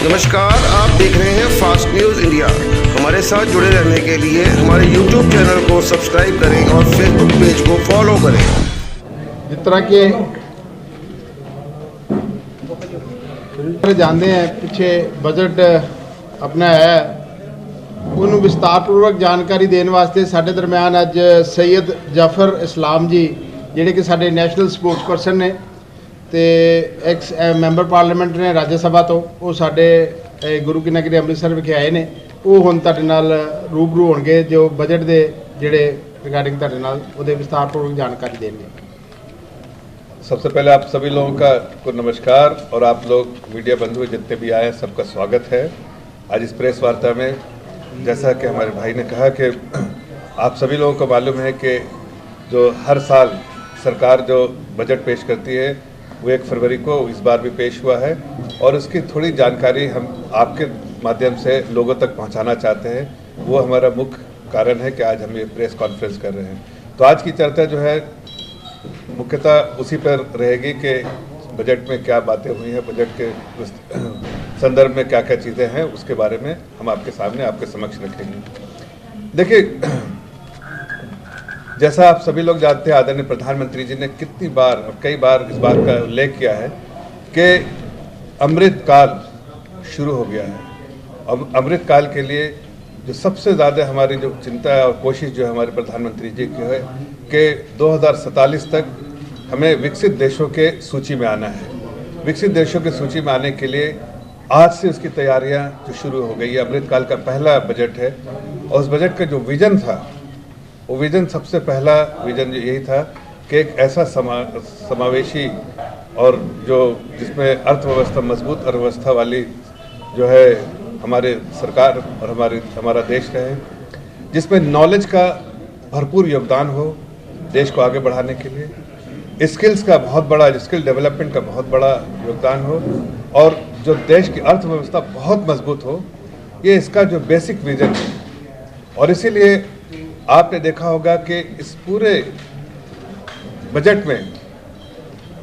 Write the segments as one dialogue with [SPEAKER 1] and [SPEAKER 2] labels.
[SPEAKER 1] नमस्कार, आप देख रहे हैं फास्ट न्यूज़ इंडिया। हमारे साथ जुड़े रहने के लिए हमारे YouTube चैनल को सब्सक्राइब करें और Facebook पेज को फॉलो करें।
[SPEAKER 2] जिस तरह के जानते हैं पिछे बजट अपना है उन्होंने विस्तारपूर्वक जानकारी देने वास्ते साढ़े दरम्यान अज सैयद जाफर इस्लाम जी ਜਿਹੜੇ कि साढ़े नैशनल स्पोर्ट्स परसन ने तो एक्स मैंबर पार्लीमेंट ने राज्य सभा तो वो साढ़े गुरु की नगरी अमृतसर विखे आए ने वो हुण तुहाडे नाल रूबरू होणगे जो बजट के जिहड़े रिगार्डिंग तुहाडे नाल उहदे विस्तारपूर्वक जानकारी देंगे।
[SPEAKER 3] सबसे पहले आप सभी लोगों को नमस्कार और आप लोग मीडिया बंधु जितने भी आए हैं सबका स्वागत है आज इस प्रेस वार्ता में। जैसा कि हमारे भाई ने कहा कि आप सभी लोगों को मालूम है कि जो हर साल सरकार जो बजट पेश करती है वो 1 फरवरी को इस बार भी पेश हुआ है और उसकी थोड़ी जानकारी हम आपके माध्यम से लोगों तक पहुंचाना चाहते हैं। वो हमारा मुख्य कारण है कि आज हम ये प्रेस कॉन्फ्रेंस कर रहे हैं। तो आज की चर्चा जो है मुख्यतः उसी पर रहेगी कि बजट में क्या बातें हुई हैं, बजट के संदर्भ में क्या क्या चीज़ें हैं, उसके बारे में हम आपके सामने आपके समक्ष रखेंगे। देखिए, जैसा आप सभी लोग जानते हैं आदरणीय प्रधानमंत्री जी ने कितनी बार और कई बार इस बात का उल्लेख किया है कि अमृत काल शुरू हो गया है। अब अमृत काल के लिए जो सबसे ज़्यादा हमारी जो चिंता है और कोशिश जो है हमारे प्रधानमंत्री जी की है कि 2047 तक हमें विकसित देशों के सूची में आना है। विकसित देशों की सूची में आने के लिए आज से उसकी तैयारियां जो शुरू हो गई है। अमृत काल का पहला बजट है और उस बजट का जो विज़न था वो विज़न सबसे पहला विज़न यही था कि एक ऐसा समावेशी और जो जिसमें अर्थव्यवस्था मजबूत अर्थव्यवस्था वाली जो है हमारे सरकार और हमारा देश रहे, जिसमें नॉलेज का भरपूर योगदान हो देश को आगे बढ़ाने के लिए, स्किल्स का बहुत बड़ा स्किल डेवलपमेंट का बहुत बड़ा योगदान हो और जो देश की अर्थव्यवस्था बहुत मजबूत हो। ये इसका जो बेसिक विज़न है और इसीलिए आपने देखा होगा कि इस पूरे बजट में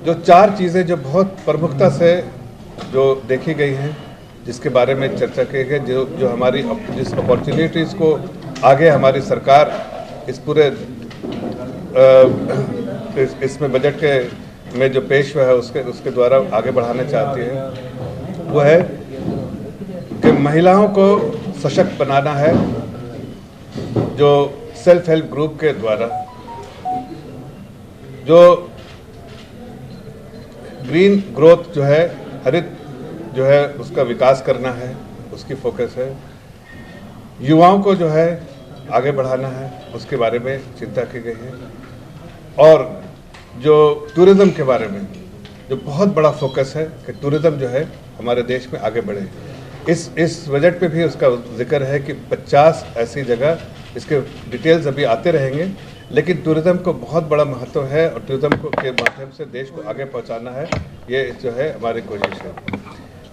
[SPEAKER 3] जो 4 चीज़ें जो बहुत प्रमुखता से जो देखी गई हैं, जिसके बारे में चर्चा की गई, जो हमारी जिस अपॉर्चुनिटीज़ को आगे हमारी सरकार इस पूरे इसमें बजट के में जो पेश हुआ है उसके द्वारा आगे बढ़ाना चाहती है, वो है कि महिलाओं को सशक्त बनाना है। जो सेल्फ हेल्प ग्रुप के द्वारा जो ग्रीन ग्रोथ जो है, हरित जो है उसका विकास करना है, उसकी फोकस है। युवाओं को जो है आगे बढ़ाना है, उसके बारे में चिंता की गई है। और जो टूरिज़्म के बारे में जो बहुत बड़ा फोकस है कि टूरिज़्म जो है हमारे देश में आगे बढ़े। इस बजट पे भी उसका जिक्र है कि 50 ऐसी जगह, इसके डिटेल्स अभी आते रहेंगे, लेकिन टूरिज़्म को बहुत बड़ा महत्व है और टूरिज़्म को के माध्यम से देश को आगे पहुंचाना है, ये जो है हमारी कोशिश है।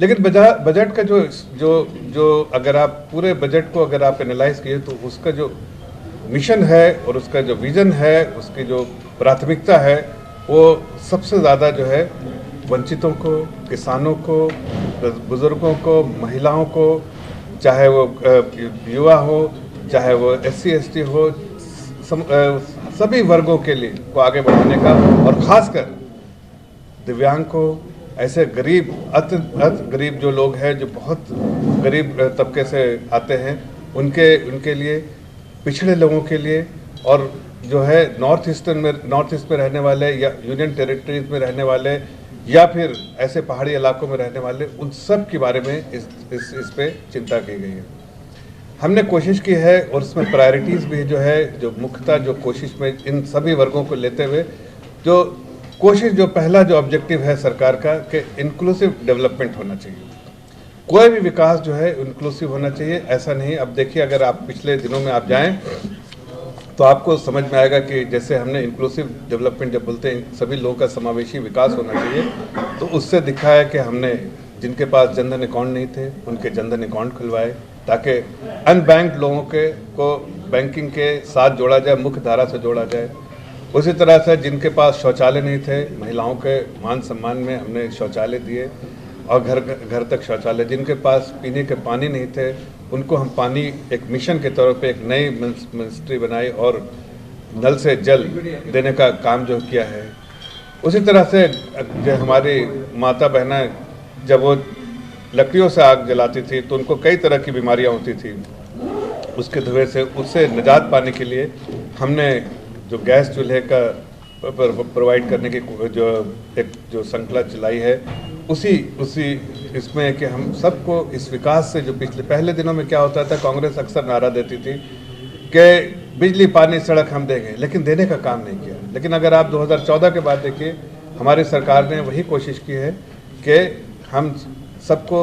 [SPEAKER 3] लेकिन बजट का जो अगर आप पूरे बजट को अगर आप एनालाइज किए तो उसका जो मिशन है और उसका जो विज़न है, उसकी जो प्राथमिकता है, वो सबसे ज़्यादा जो है वंचितों को, किसानों को, बुज़ुर्गों को, महिलाओं को, चाहे वो युवा हो, चाहे वो SC ST हो, सभी वर्गों के लिए को आगे बढ़ाने का और ख़ासकर दिव्यांग को, ऐसे गरीब अति गरीब जो लोग हैं जो बहुत गरीब तबके से आते हैं उनके लिए, पिछड़े लोगों के लिए और जो है नॉर्थ ईस्ट में रहने वाले या यूनियन टेरिटरीज में रहने वाले या फिर ऐसे पहाड़ी इलाकों में रहने वाले, उन सब के बारे में इस पे चिंता की गई है। हमने कोशिश की है और उसमें प्रायोरिटीज़ भी जो है जो मुख्यतः जो कोशिश में इन सभी वर्गों को लेते हुए जो कोशिश जो पहला जो ऑब्जेक्टिव है सरकार का कि इंक्लूसिव डेवलपमेंट होना चाहिए। कोई भी विकास जो है इंक्लूसिव होना चाहिए, ऐसा नहीं। अब देखिए, अगर आप पिछले दिनों में आप जाएं तो आपको समझ में आएगा कि जैसे हमने इंक्लूसिव डेवलपमेंट जब बोलते हैं सभी लोगों का समावेशी विकास होना चाहिए, तो उससे दिखा है कि हमने जिनके पास जनधन अकाउंट नहीं थे उनके जनधन अकाउंट खुलवाए ताकि अनबैंक्ड लोगों को बैंकिंग के साथ जोड़ा जाए, मुख्य धारा से जोड़ा जाए। उसी तरह से जिनके पास शौचालय नहीं थे, महिलाओं के मान सम्मान में हमने शौचालय दिए। और घर घर तक शौचालय। जिनके पास पीने के पानी नहीं थे उनको हम पानी एक मिशन के तौर पे एक नई मिनिस्ट्री बनाई और नल से जल देने का काम जो किया है। उसी तरह से जो हमारी माता बहनें जब वो लकड़ियों से आग जलाती थी तो उनको कई तरह की बीमारियां होती थी, उसके धुएं से उससे निजात पाने के लिए हमने जो गैस चूल्हे का प्रोवाइड करने की जो श्रृंखला चलाई है, उसी इसमें कि हम सबको इस विकास से जो पिछले पहले दिनों में क्या होता था, कांग्रेस अक्सर नारा देती थी कि बिजली पानी सड़क हम देंगे, लेकिन देने का काम नहीं किया। लेकिन अगर आप 2014 के बाद देखिए, हमारी सरकार ने वही कोशिश की है कि हम सबको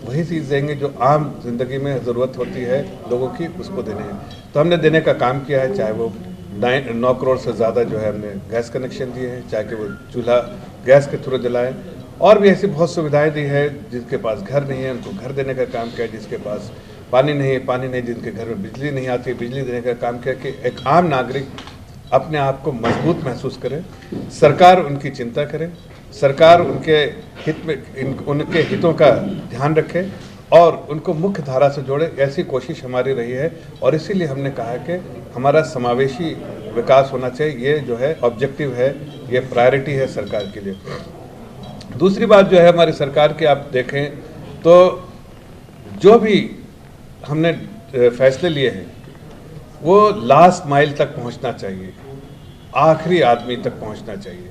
[SPEAKER 3] वही चीज़ देंगे जो आम जिंदगी में ज़रूरत होती है लोगों की, उसको देने हैं। तो हमने देने का काम किया है, चाहे वो 9 करोड़ से ज़्यादा जो है हमने गैस कनेक्शन दिए हैं, चाहे कि वो चूल्हा गैस के थ्रू जलाएं, और भी ऐसी बहुत सुविधाएं दी है। जिनके पास घर नहीं है उनको घर देने का काम किया, जिसके पास पानी नहीं, जिनके घर में बिजली नहीं आती बिजली देने का काम किया कि एक आम नागरिक अपने आप को मजबूत महसूस करे, सरकार उनकी चिंता करे, सरकार उनके हित में उनके हितों का ध्यान रखे और उनको मुख्य धारा से जोड़े। ऐसी कोशिश हमारी रही है और इसीलिए हमने कहा कि हमारा समावेशी विकास होना चाहिए। ये जो है ऑब्जेक्टिव है, ये प्रायोरिटी है सरकार के लिए। दूसरी बात जो है हमारी सरकार की, आप देखें तो जो भी हमने फैसले लिए हैं वो लास्ट माइल तक पहुंचना चाहिए, आखिरी आदमी तक पहुंचना चाहिए,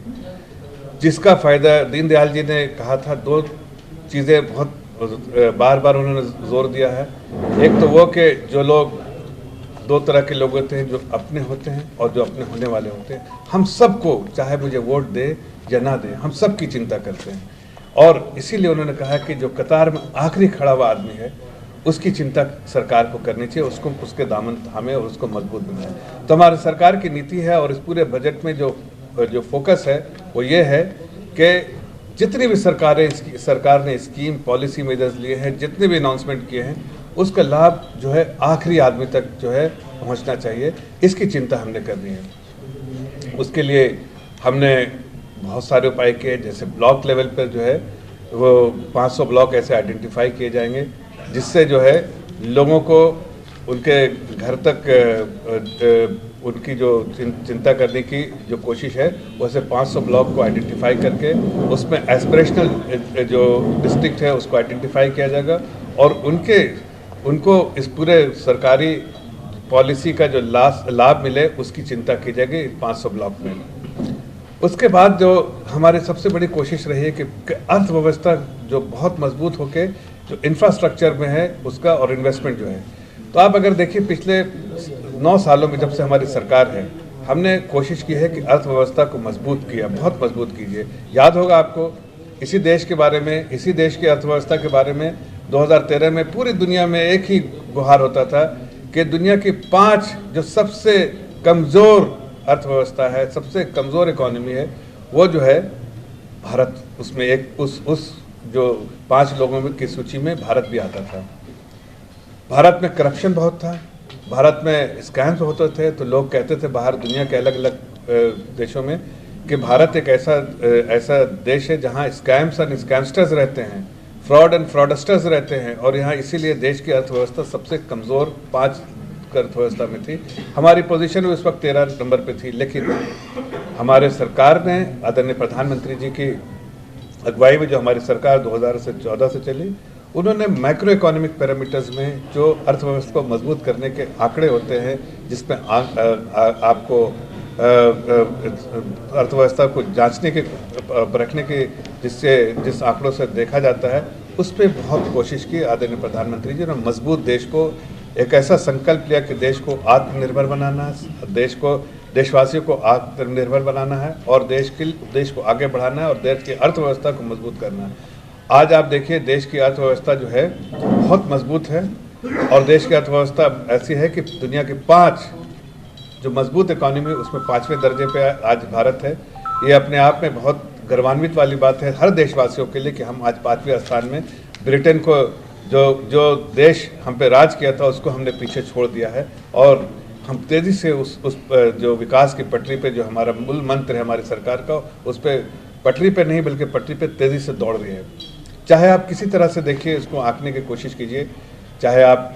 [SPEAKER 3] जिसका फ़ायदा दीनदयाल जी ने कहा था। 2 चीज़ें बहुत बार बार उन्होंने जोर दिया है। एक तो वो कि जो लोग 2 तरह के लोग होते हैं, जो अपने होते हैं और जो अपने होने वाले होते हैं। हम सबको, चाहे मुझे वोट दे या ना दे, हम सब की चिंता करते हैं और इसीलिए उन्होंने कहा कि जो कतार में आखिरी खड़ा हुआ आदमी है उसकी चिंता सरकार को करनी चाहिए, उसको उसके दामन थामे और उसको मजबूत बनाए। तो हमारी सरकार की नीति है और इस पूरे बजट में जो फोकस है वो ये है कि जितनी भी सरकार ने स्कीम पॉलिसी मेजर्स लिए हैं, जितने भी अनाउंसमेंट किए हैं, उसका लाभ जो है आखिरी आदमी तक जो है पहुंचना चाहिए, इसकी चिंता हमने करनी है। उसके लिए हमने बहुत सारे उपाय किए, जैसे ब्लॉक लेवल पर जो है वो 500 ब्लॉक ऐसे आइडेंटिफाई किए जाएंगे जिससे जो है लोगों को उनके घर तक उनकी जो चिंता करने की जो कोशिश है, वैसे 500 ब्लॉक को आइडेंटिफाई करके उसमें एस्पिरेशनल जो डिस्ट्रिक्ट है उसको आइडेंटिफाई किया जाएगा और उनको इस पूरे सरकारी पॉलिसी का जो लाभ मिले उसकी चिंता की जाएगी 500 ब्लॉक में। उसके बाद जो हमारी सबसे बड़ी कोशिश रही है कि अर्थव्यवस्था जो बहुत मजबूत होके जो इंफ्रास्ट्रक्चर में है उसका और इन्वेस्टमेंट जो है, तो आप अगर देखिए पिछले 9 सालों में जब से हमारी सरकार है, हमने कोशिश की है कि अर्थव्यवस्था को मजबूत किया, बहुत मजबूत कीजिए। याद होगा आपको इसी देश के बारे में, इसी देश की अर्थव्यवस्था के बारे में 2013 में पूरी दुनिया में एक ही गुहार होता था कि दुनिया की 5 जो सबसे कमज़ोर अर्थव्यवस्था है, सबसे कमज़ोर इकोनॉमी है, वो जो है भारत, उसमें एक उस जो 5 लोगों में की सूची में भारत भी आता था। भारत में करप्शन बहुत था, भारत में स्कैम्स होते थे, तो लोग कहते थे बाहर दुनिया के अलग अलग देशों में कि भारत एक ऐसा देश है जहां स्कैम्स एंड स्कैमस्टर्स रहते हैं, फ्रॉड एंड फ्रॉडस्टर्स रहते हैं और यहाँ इसीलिए देश की अर्थव्यवस्था सबसे कमज़ोर 5 अर्थव्यवस्था में थी। हमारी पोजीशन उस वक्त 13 नंबर पे थी, लेकिन हमारे सरकार ने आदरणीय प्रधानमंत्री जी की अगुवाई में जो हमारी सरकार 2014 से चली, उन्होंने मैक्रो इकोनॉमिक पैरामीटर्स में जो अर्थव्यवस्था को मजबूत करने के आंकड़े होते हैं, जिसमें आपको अर्थव्यवस्था को जांचने के रखने के जिस आंकड़ों से देखा जाता है, उस पर बहुत कोशिश की आदरणीय प्रधानमंत्री जी ने। मजबूत देश को एक ऐसा संकल्प लिया कि देश को आत्मनिर्भर बनाना है, देशवासियों को आत्मनिर्भर बनाना है और देश को आगे बढ़ाना है और देश की अर्थव्यवस्था को मजबूत करना है। आज आप देखिए देश की अर्थव्यवस्था जो है बहुत मजबूत है और देश की अर्थव्यवस्था ऐसी है कि दुनिया के 5 जो मजबूत इकोनॉमी उसमें 5वें दर्जे पे आज भारत है। ये अपने आप में बहुत गर्वान्वित वाली बात है हर देशवासियों के लिए कि हम आज 5वें स्थान में, ब्रिटेन को जो देश हम पे राज किया था उसको हमने पीछे छोड़ दिया है और हम तेज़ी से उस जो विकास की पटरी पे, जो हमारा मूल मंत्र है हमारी सरकार का, उस पर पटरी पे नहीं बल्कि पटरी पे तेज़ी से दौड़ रही है। चाहे आप किसी तरह से देखिए, इसको आंकने की कोशिश कीजिए, चाहे आप